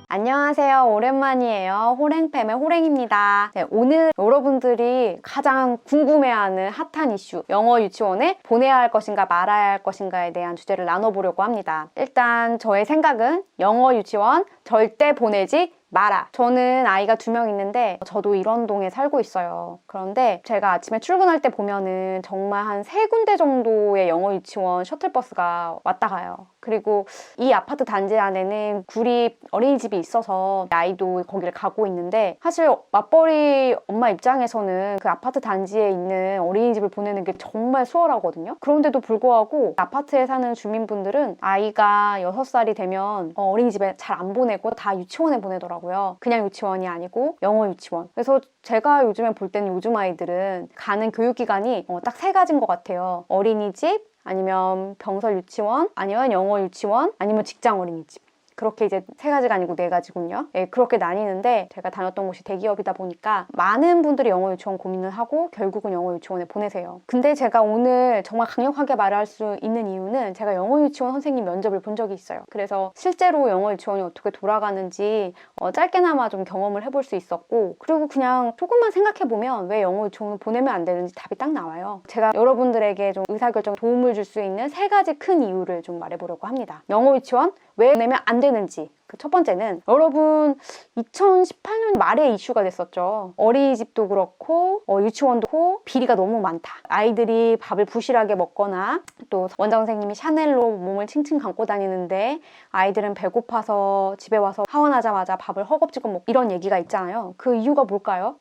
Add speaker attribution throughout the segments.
Speaker 1: 안녕하세요. 오랜만이에요. 호랭팸의 호랭입니다. 네, 오늘 여러분들이 가장 궁금해하는 핫한 이슈, 영어 유치원에 보내야 할 것인가 말아야 할 것인가에 대한 주제를 나눠보려고 합니다. 일단 저의 생각은 영어 유치원 절대 보내지 마라. 저는 아이가 2명 있는데 저도 이런 동에 살고 있어요. 그런데 제가 아침에 출근할 때 보면은 정말 한 3군데 정도의 영어 유치원 셔틀버스가 왔다 가요. 그리고 이 아파트 단지 안에는 구립 어린이집이 있어서 아이도 거기를 가고 있는데, 사실 맞벌이 엄마 입장에서는 그 아파트 단지에 있는 어린이집을 보내는 게 정말 수월하거든요. 그런데도 불구하고 아파트에 사는 주민분들은 아이가 6살이 되면 어린이집에 잘 안 보내고 다 유치원에 보내더라고요. 그냥 유치원이 아니고 영어 유치원. 그래서 제가 요즘에 볼 때는 요즘 아이들은 가는 교육기관이 딱 3가지인 것 같아요. 어린이집, 아니면 병설 유치원, 아니면 영어 유치원, 아니면 직장 어린이집. 그렇게 이제 3가지가 아니고 4가지군요. 예, 그렇게 나뉘는데 제가 다녔던 곳이 대기업이다 보니까 많은 분들이 영어 유치원 고민을 하고 결국은 영어 유치원에 보내세요. 근데 제가 오늘 정말 강력하게 말할 수 있는 이유는 제가 영어 유치원 선생님 면접을 본 적이 있어요. 그래서 실제로 영어 유치원이 어떻게 돌아가는지 짧게나마 좀 경험을 해볼 수 있었고, 그리고 그냥 조금만 생각해보면 왜 영어 유치원을 보내면 안 되는지 답이 딱 나와요. 제가 여러분들에게 좀 의사결정에 도움을 줄 수 있는 3가지 큰 이유를 좀 말해보려고 합니다. 영어 유치원 왜 보내면 안 되는지. 그 첫 번째는 여러분 2018년 말에 이슈가 됐었죠. 어린이집도 그렇고 유치원도 그렇고 비리가 너무 많다. 아이들이 밥을 부실하게 먹거나 또 원장 선생님이 샤넬로 몸을 칭칭 감고 다니는데 아이들은 배고파서 집에 와서 하원하자마자 밥을 허겁지겁 먹고, 이런 얘기가 있잖아요. 그 이유가 뭘까요?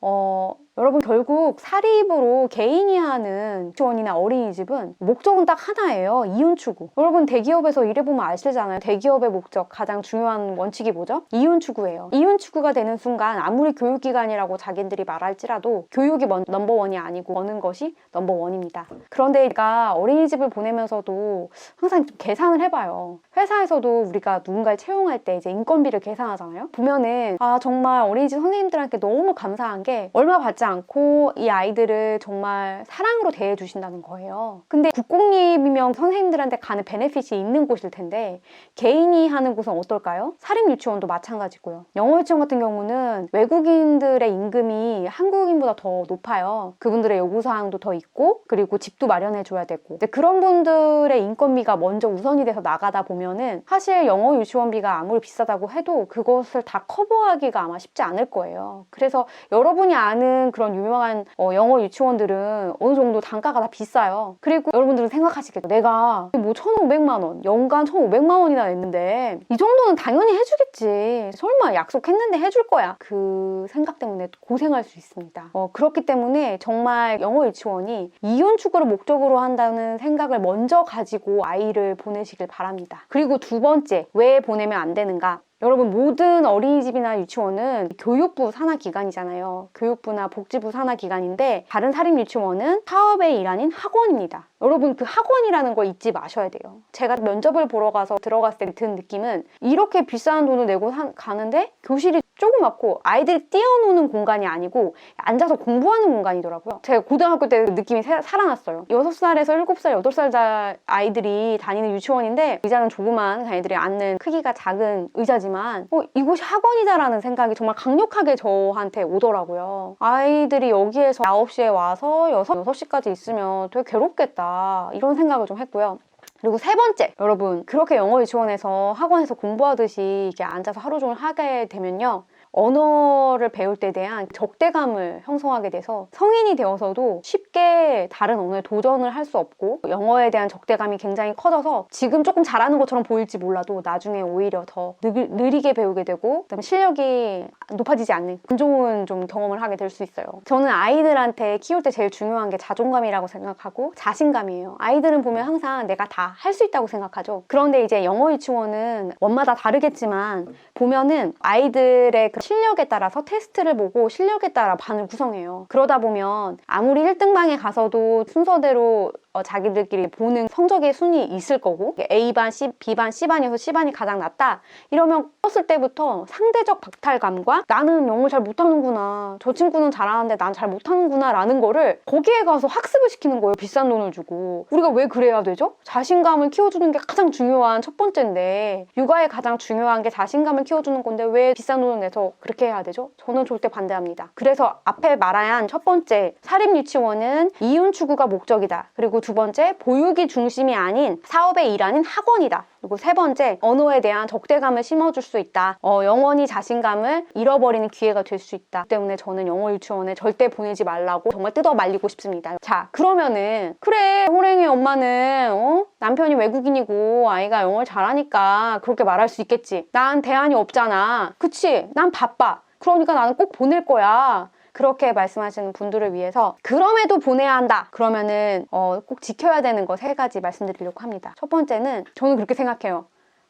Speaker 1: 여러분 결국 사립으로 개인이 하는 유치원이나 어린이집은 목적은 딱 하나예요. 이윤 추구. 여러분 대기업에서 일해보면 아시잖아요. 대기업의 목적, 가장 중요한 원칙이 뭐죠? 이윤 추구예요. 이윤 추구가 되는 순간 아무리 교육기관이라고 자기들이 말할지라도 교육이 넘버원이 아니고 버는 것이 넘버원입니다. 그런데 제가 어린이집을 보내면서도 항상 좀 계산을 해봐요. 회사에서도 우리가 누군가를 채용할 때 이제 인건비를 계산하잖아요. 보면은 정말 어린이집 선생님들한테 너무 감사한 게 얼마 받지 않고 이 아이들을 정말 사랑으로 대해주신다는 거예요. 근데 국공립이면 선생님들한테 가는 베네핏이 있는 곳일 텐데 개인이 하는 곳은 어떨까요? 사립 유치원도 마찬가지고요. 영어 유치원 같은 경우는 외국인들의 임금이 한국인보다 더 높아요. 그분들의 요구사항도 더 있고, 그리고 집도 마련해줘야 되고. 그런 분들의 인건비가 먼저 우선이 돼서 나가다 보면은 사실 영어 유치원비가 아무리 비싸다고 해도 그것을 다 커버하기가 아마 쉽지 않을 거예요. 그래서 여러분이 아는 그런 유명한 영어 유치원들은 어느 정도 단가가 다 비싸요. 그리고 여러분들은 생각하시겠죠. 내가 뭐 1,500만 원, 연간 1,500만 원이나 냈는데 이 정도는 당연히 해주겠지. 설마 약속했는데 해줄 거야. 그 생각 때문에 고생할 수 있습니다. 그렇기 때문에 정말 영어 유치원이 이윤 추구를 목적으로 한다는 생각을 먼저 가지고 아이를 보내시길 바랍니다. 그리고 2번째, 왜 보내면 안 되는가? 여러분 모든 어린이집이나 유치원은 교육부 산하 기관이잖아요. 교육부나 복지부 산하 기관인데 다른 사립 유치원은 사업의 일 아닌 학원입니다. 여러분 그 학원이라는 걸 잊지 마셔야 돼요. 제가 면접을 보러 가서 들어갔을 때 든 느낌은 이렇게 비싼 돈을 내고 가는데 교실이 조그맣고 아이들이 뛰어노는 공간이 아니고 앉아서 공부하는 공간이더라고요. 제가 고등학교 때 그 느낌이 살아났어요. 6살에서 7살, 8살 아이들이 다니는 유치원인데 의자는 조그만 아이들이 앉는 크기가 작은 의자지만 이곳이 학원이다라는 생각이 정말 강력하게 저한테 오더라고요. 아이들이 여기에서 9시에 와서 6시까지 있으면 되게 괴롭겠다, 이런 생각을 좀 했고요. 그리고 3번째, 여러분 그렇게 영어 유치원에서 학원에서 공부하듯이 이렇게 앉아서 하루 종일 하게 되면요, 언어를 배울 때에 대한 적대감을 형성하게 돼서 성인이 되어서도 쉽게 다른 언어에 도전을 할 수 없고, 영어에 대한 적대감이 굉장히 커져서 지금 조금 잘하는 것처럼 보일지 몰라도 나중에 오히려 더 느리게 배우게 되고, 그다음에 실력이 높아지지 않는 안 좋은 좀 경험을 하게 될 수 있어요. 저는 아이들한테 키울 때 제일 중요한 게 자존감이라고 생각하고 자신감이에요. 아이들은 보면 항상 내가 다 할 수 있다고 생각하죠. 그런데 이제 영어 유치원은 원마다 다르겠지만 보면은 아이들의 그 실력에 따라서 테스트를 보고 실력에 따라 반을 구성해요. 그러다 보면 아무리 1등방에 가서도 순서대로 자기들끼리 보는 성적의 순위 있을 거고 A반, B반, C반에서 C반이 가장 낮다 이러면 컸을 때부터 상대적 박탈감과 나는 영어를 잘 못하는구나, 저 친구는 잘하는데 난 잘 못하는구나 라는 거를 거기에 가서 학습을 시키는 거예요. 비싼 돈을 주고. 우리가 왜 그래야 되죠? 자신감을 키워주는 게 가장 중요한 첫 번째인데 육아에 가장 중요한 게 자신감을 키워주는 건데 왜 비싼 돈을 내서 그렇게 해야 되죠? 저는 절대 반대합니다. 그래서 앞에 말한 첫 번째, 사립유치원은 이윤 추구가 목적이다. 그리고 두 번째, 보육이 중심이 아닌 사업의 일환인 학원이다. 그리고 세 번째, 언어에 대한 적대감을 심어줄 수 있다. 영원히 자신감을 잃어버리는 기회가 될 수 있다. 때문에 저는 영어 유치원에 절대 보내지 말라고 정말 뜯어 말리고 싶습니다. 자, 그러면은 그래, 호랭이 엄마는 남편이 외국인이고 아이가 영어를 잘하니까 그렇게 말할 수 있겠지. 난 대안이 없잖아. 그치? 난 바빠. 그러니까 나는 꼭 보낼 거야. 그렇게 말씀하시는 분들을 위해서 그럼에도 보내야 한다. 그러면은 꼭 지켜야 되는 거 3가지 말씀드리려고 합니다. 첫 번째는 저는 그렇게 생각해요.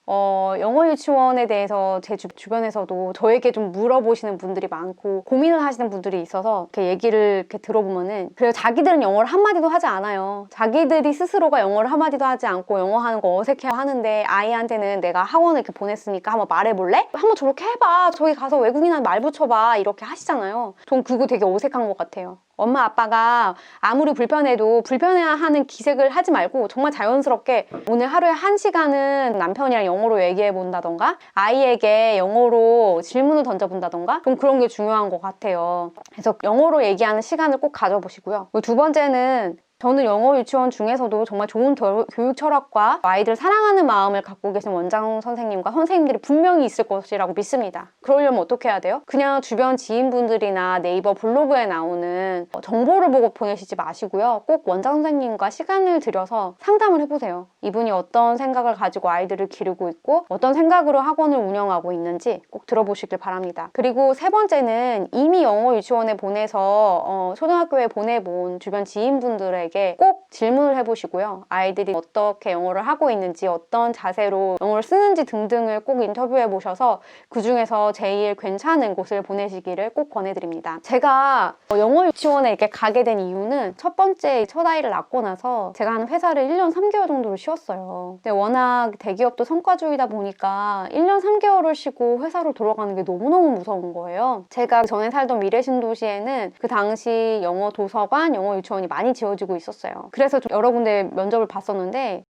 Speaker 1: 영어 유치원에 대해서 제 주변에서도 저에게 좀 물어보시는 분들이 많고 고민을 하시는 분들이 있어서 이렇게 얘기를 이렇게 들어보면은 그래요. 자기들은 영어를 한마디도 하지 않아요. 자기들이 스스로가 영어를 한마디도 하지 않고 영어 하는 거 어색해 하는데 아이한테는 내가 학원을 이렇게 보냈으니까 한번 말해볼래? 한번 저렇게 해봐. 저기 가서 외국인한테 말 붙여봐. 이렇게 하시잖아요. 전 그거 되게 어색한 것 같아요. 엄마 아빠가 아무리 불편해도 불편해하는 기색을 하지 말고 정말 자연스럽게 오늘 하루에 1시간은 남편이랑 영어로 얘기해 본다던가 아이에게 영어로 질문을 던져본다던가 좀 그런 게 중요한 것 같아요. 그래서 영어로 얘기하는 시간을 꼭 가져보시고요. 두 번째는 저는 영어 유치원 중에서도 정말 좋은 교육 철학과 아이들 사랑하는 마음을 갖고 계신 원장 선생님과 선생님들이 분명히 있을 것이라고 믿습니다. 그러려면 어떻게 해야 돼요? 그냥 주변 지인분들이나 네이버 블로그에 나오는 정보를 보고 보내시지 마시고요. 꼭 원장 선생님과 시간을 들여서 상담을 해보세요. 이분이 어떤 생각을 가지고 아이들을 기르고 있고 어떤 생각으로 학원을 운영하고 있는지 꼭 들어보시길 바랍니다. 그리고 세 번째는 이미 영어 유치원에 보내서 초등학교에 보내본 주변 지인분들의 꼭 질문을 해보시고요. 아이들이 어떻게 영어를 하고 있는지 어떤 자세로 영어를 쓰는지 등등을 꼭 인터뷰해 보셔서 그 중에서 제일 괜찮은 곳을 보내시기를 꼭 권해드립니다. 제가 영어 유치원에 이렇게 가게 된 이유는 첫 번째 첫 아이를 낳고 나서 제가 한 회사를 1년 3개월 정도를 쉬었어요. 근데 워낙 대기업도 성과주의다 보니까 1년 3개월을 쉬고 회사로 돌아가는 게 너무너무 무서운 거예요. 제가 전에 살던 미래신도시에는 그 당시 영어 도서관, 영어 유치원이 많이 지어지고 있었어요. 그래서 좀 여러 군데 면접을 봤었는데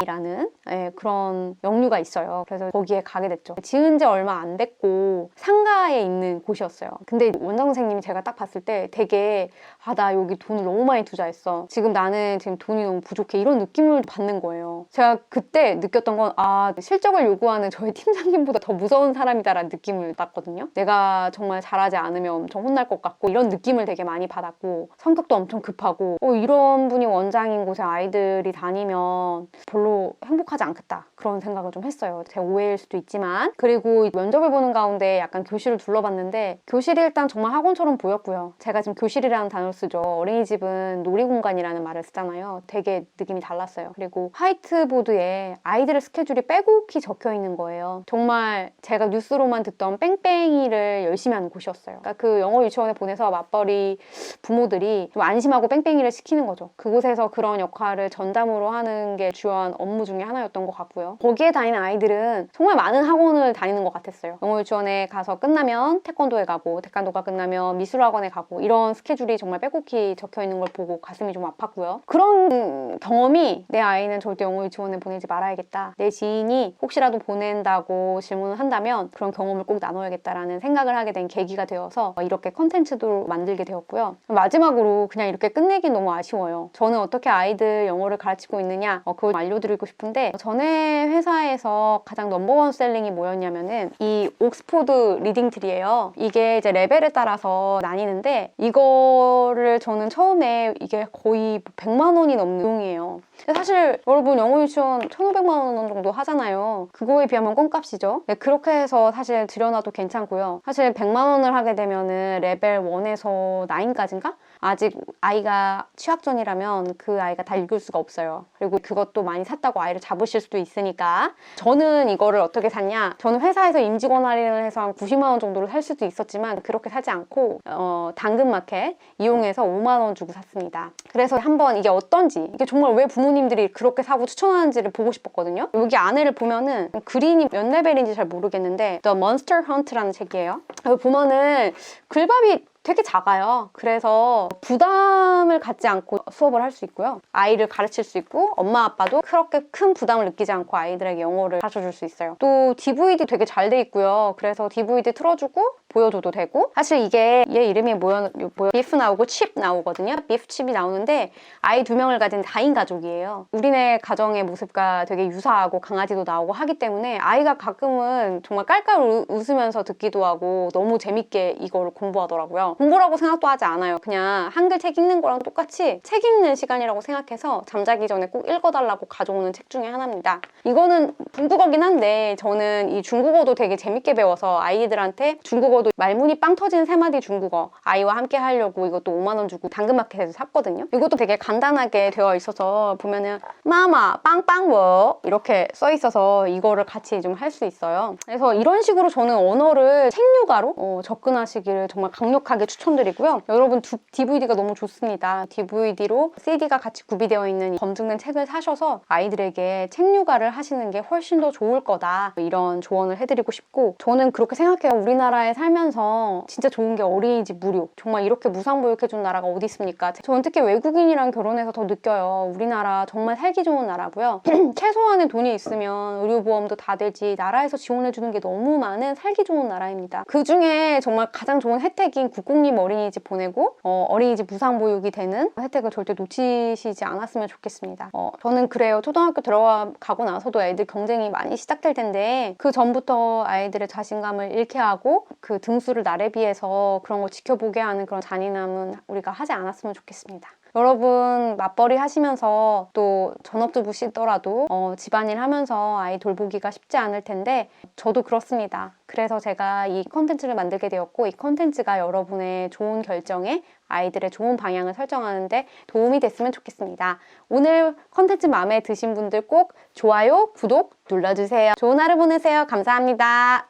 Speaker 1: 라는 그런 영유가 있어요. 그래서 거기에 가게 됐죠. 지은 지 얼마 안 됐고 상가에 있는 곳이었어요. 근데 원장 선생님이 제가 딱 봤을 때 되게 나 여기 돈을 너무 많이 투자했어. 지금 나는 지금 돈이 너무 부족해. 이런 느낌을 받는 거예요. 제가 그때 느꼈던 건 실적을 요구하는 저희 팀장님보다 더 무서운 사람이다라는 느낌을 받거든요. 내가 정말 잘하지 않으면 엄청 혼날 것 같고 이런 느낌을 되게 많이 받았고 성격도 엄청 급하고 이런 분이 원장인 곳에 아이들이 다니면 별로 행복하지 않겠다 그런 생각을 좀 했어요. 제 오해일 수도 있지만. 그리고 면접을 보는 가운데 약간 교실을 둘러봤는데 교실이 일단 정말 학원처럼 보였고요. 제가 지금 교실이라는 단어를 쓰죠. 어린이집은 놀이공간이라는 말을 쓰잖아요. 되게 느낌이 달랐어요. 그리고 화이트보드에 아이들의 스케줄이 빼곡히 적혀 있는 거예요. 정말 제가 뉴스로만 듣던 뺑뺑이를 열심히 하는 곳이었어요. 그러니까 그 영어 유치원에 보내서 맞벌이 부모들이 좀 안심하고 뺑뺑이를 시키는 거죠. 그곳에서 그런 역할을 전담으로 하는 게 주요한 업무 중에 하나였던 것 같고요. 거기에 다니는 아이들은 정말 많은 학원을 다니는 것 같았어요. 영어 유치원에 가서 끝나면 태권도에 가고 태권도가 끝나면 미술학원에 가고 이런 스케줄이 정말 빼곡히 적혀 있는 걸 보고 가슴이 좀 아팠고요. 그런 경험이 내 아이는 절대 영어 유치원에 보내지 말아야겠다. 내 지인이 혹시라도 보낸다고 질문을 한다면 그런 경험을 꼭 나눠야겠다라는 생각을 하게 된 계기가 되어서 이렇게 컨텐츠도 만들게 되었고요. 마지막으로 그냥 이렇게 끝내긴 너무 아쉬워요. 저는 어떻게 아이들 영어를 가르치고 있느냐 그걸 알려드리고 싶은데 전에 회사에서 가장 넘버원 셀링이 뭐였냐면은 이 옥스포드 리딩 트리예요. 이게 이제 레벨에 따라서 나뉘는데 이거를 저는 처음에 이게 거의 100만 원이 넘는 비용이에요. 사실 여러분 영어 유치원 1,500만 원 정도 하잖아요. 그거에 비하면 껌값이죠. 네, 그렇게 해서 사실 들여놔도 괜찮고요. 사실 100만 원을 하게 되면은 레벨 1에서 9까지인가? 아직 아이가 취학전이라면 그 아이가 다 읽을 수가 없어요. 그리고 그것도 많이 샀다고 아이를 잡으실 수도 있으니까. 저는 이거를 어떻게 샀냐, 저는 회사에서 임직원 할인을 해서 한 90만 원 정도를 살 수도 있었지만 그렇게 사지 않고 당근마켓 이용해서 5만 원 주고 샀습니다. 그래서 한번 이게 어떤지, 이게 정말 왜 부모님들이 그렇게 사고 추천하는지를 보고 싶었거든요. 여기 안에를 보면은 그린이 몇 레벨인지 잘 모르겠는데 The Monster Hunt라는 책이에요. 여기 보면은 글밥이 되게 작아요. 그래서 부담을 갖지 않고 수업을 할 수 있고요. 아이를 가르칠 수 있고 엄마 아빠도 그렇게 큰 부담을 느끼지 않고 아이들에게 영어를 가르쳐줄 수 있어요. 또 DVD 되게 잘 돼 있고요. 그래서 DVD 틀어주고 보여줘도 되고, 사실 이게 얘 이름이 뭐야? 비프 나오고 칩 나오거든요. 비프 칩이 나오는데 아이 2명을 가진 4인 가족이에요. 우리네 가정의 모습과 되게 유사하고 강아지도 나오고 하기 때문에 아이가 가끔은 정말 깔깔 웃으면서 듣기도 하고 너무 재밌게 이거를 공부하더라고요. 공부라고 생각도 하지 않아요. 그냥 한글 책 읽는 거랑 똑같이 책 읽는 시간이라고 생각해서 잠자기 전에 꼭 읽어달라고 가져오는 책 중에 하나입니다. 이거는 중국어긴 한데 저는 이 중국어도 되게 재밌게 배워서 아이들한테 중국어도 말문이 빵 터지는 3마디 중국어 아이와 함께 하려고 이것도 5만 원 주고 당근마켓에서 샀거든요. 이것도 되게 간단하게 되어 있어서 보면은 마마 빵빵워 이렇게 써 있어서 이거를 같이 좀 할 수 있어요. 그래서 이런 식으로 저는 언어를 책류가로 접근하시기를 정말 강력하게 추천드리고요. 여러분 DVD가 너무 좋습니다. DVD로 CD가 같이 구비되어 있는 검증된 책을 사셔서 아이들에게 책류가를 하시는 게 훨씬 더 좋을 거다, 이런 조언을 해드리고 싶고, 저는 그렇게 생각해요. 우리나라에 살면서 진짜 좋은 게 어린이집 무료, 정말 이렇게 무상보육해준 나라가 어디 있습니까? 저는 특히 외국인이랑 결혼해서 더 느껴요. 우리나라 정말 살기 좋은 나라고요. 최소한의 돈이 있으면 의료보험도 다 되지, 나라에서 지원해주는 게 너무 많은 살기 좋은 나라입니다. 그 중에 정말 가장 좋은 혜택인 국공립 어린이집 보내고 어린이집 무상보육이 되는 혜택을 절대 놓치시지 않았으면 좋겠습니다. 저는 그래요. 초등학교 들어가고 나서도 애들 경쟁이 많이 시작될 텐데 그 전부터 아이들의 자신감을 잃게 하고 그 등수를 나래 비해서 그런 거 지켜보게 하는 그런 잔인함은 우리가 하지 않았으면 좋겠습니다. 여러분 맞벌이 하시면서 또 전업주부시더라도 집안일 하면서 아이 돌보기가 쉽지 않을 텐데 저도 그렇습니다. 그래서 제가 이 컨텐츠를 만들게 되었고, 이 컨텐츠가 여러분의 좋은 결정에, 아이들의 좋은 방향을 설정하는데 도움이 됐으면 좋겠습니다. 오늘 컨텐츠 마음에 드신 분들 꼭 좋아요, 구독 눌러주세요. 좋은 하루 보내세요. 감사합니다.